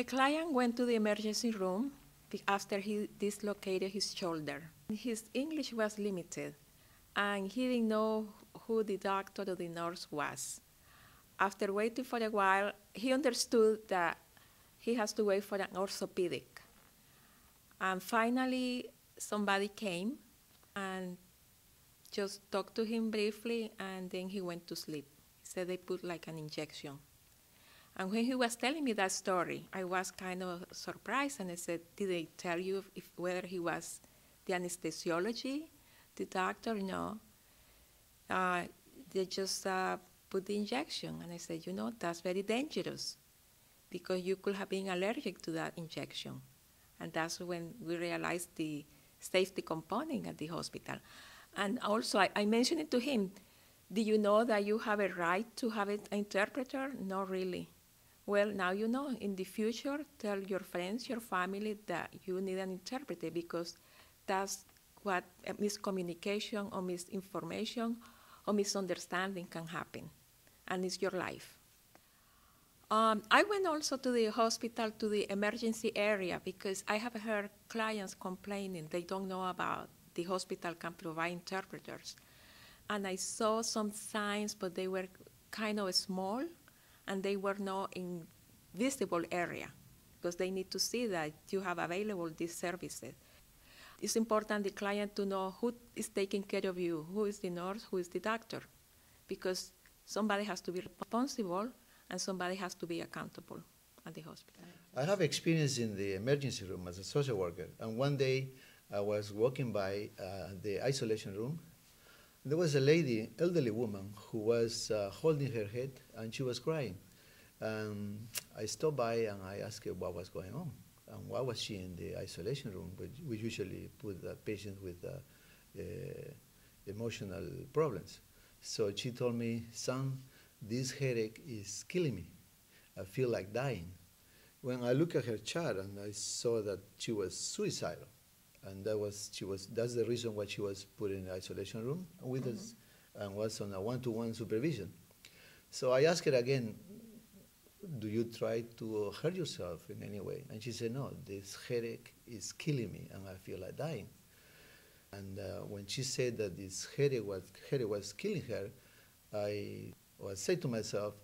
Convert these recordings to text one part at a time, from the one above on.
A client went to the emergency room after he dislocated his shoulder. His English was limited, and he didn't know who the doctor or the nurse was. After waiting for a while, he understood that he has to wait for an orthopedic. And finally, somebody came and just talked to him briefly, and then he went to sleep. He said they put like an injection. And when he was telling me that story, I was kind of surprised, and I said, did they tell you whether he was the anesthesiology, the doctor? No. They just put the injection. And I said, you know, that's very dangerous because you could have been allergic to that injection. And that's when we realized the safety component at the hospital. And also, I mentioned it to him, do you know that you have a right to have an interpreter? Not really. Well, now you know. In the future, tell your friends, your family that you need an interpreter because that's what a miscommunication or misinformation or misunderstanding can happen, and it's your life. I went also to the hospital, to the emergency area, because I have heard clients complaining they don't know about the hospital can provide interpreters. And I saw some signs, but they were kind of small, and they were not in visible area, because they need to see that you have available these services. It's important the client to know who is taking care of you, who is the nurse, who is the doctor, because somebody has to be responsible and somebody has to be accountable at the hospital. I have experience in the emergency room as a social worker, and one day I was walking by the isolation room. There was a lady, elderly woman, who was holding her head, and she was crying. I stopped by and I asked her what was going on, and why was she in the isolation room, which we usually put patients with emotional problems. So she told me, son, this headache is killing me. I feel like dying. When I looked at her chart and I saw that she was suicidal, and that's the reason why she was put in the isolation room with us and was on a one-to-one supervision. So I asked her again, do you try to hurt yourself in any way? And she said, no, this headache is killing me and I feel like dying. And when she said that this headache was killing her, I said to myself,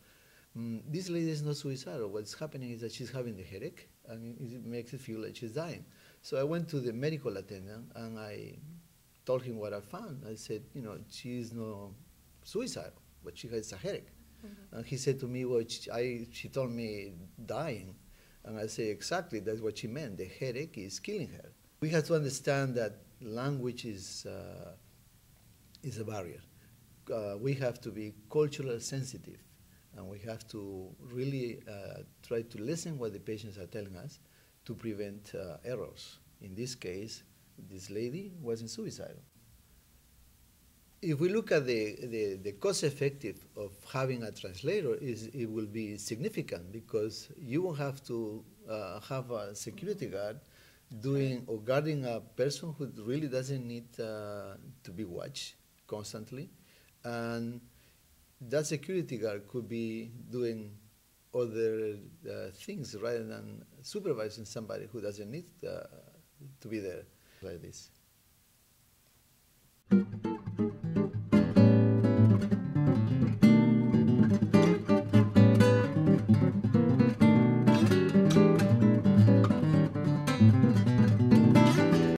this lady is not suicidal. What's happening is that she's having the headache and it makes her feel like she's dying. So I went to the medical attendant and I told him what I found. I said, you know, she's not suicidal, but she has a headache. And he said to me, well, she told me dying. And I said, exactly, that's what she meant. The headache is killing her. We have to understand that language is a barrier. We have to be culturally sensitive, and we have to really try to listen what the patients are telling us to prevent errors. In this case, this lady wasn't suicidal. If we look at the cost effective of having a translator, it will be significant because you will have to have a security guard doing or guarding a person who really doesn't need to be watched constantly. And that security guard could be doing other things rather than supervising somebody who doesn't need to be there like this.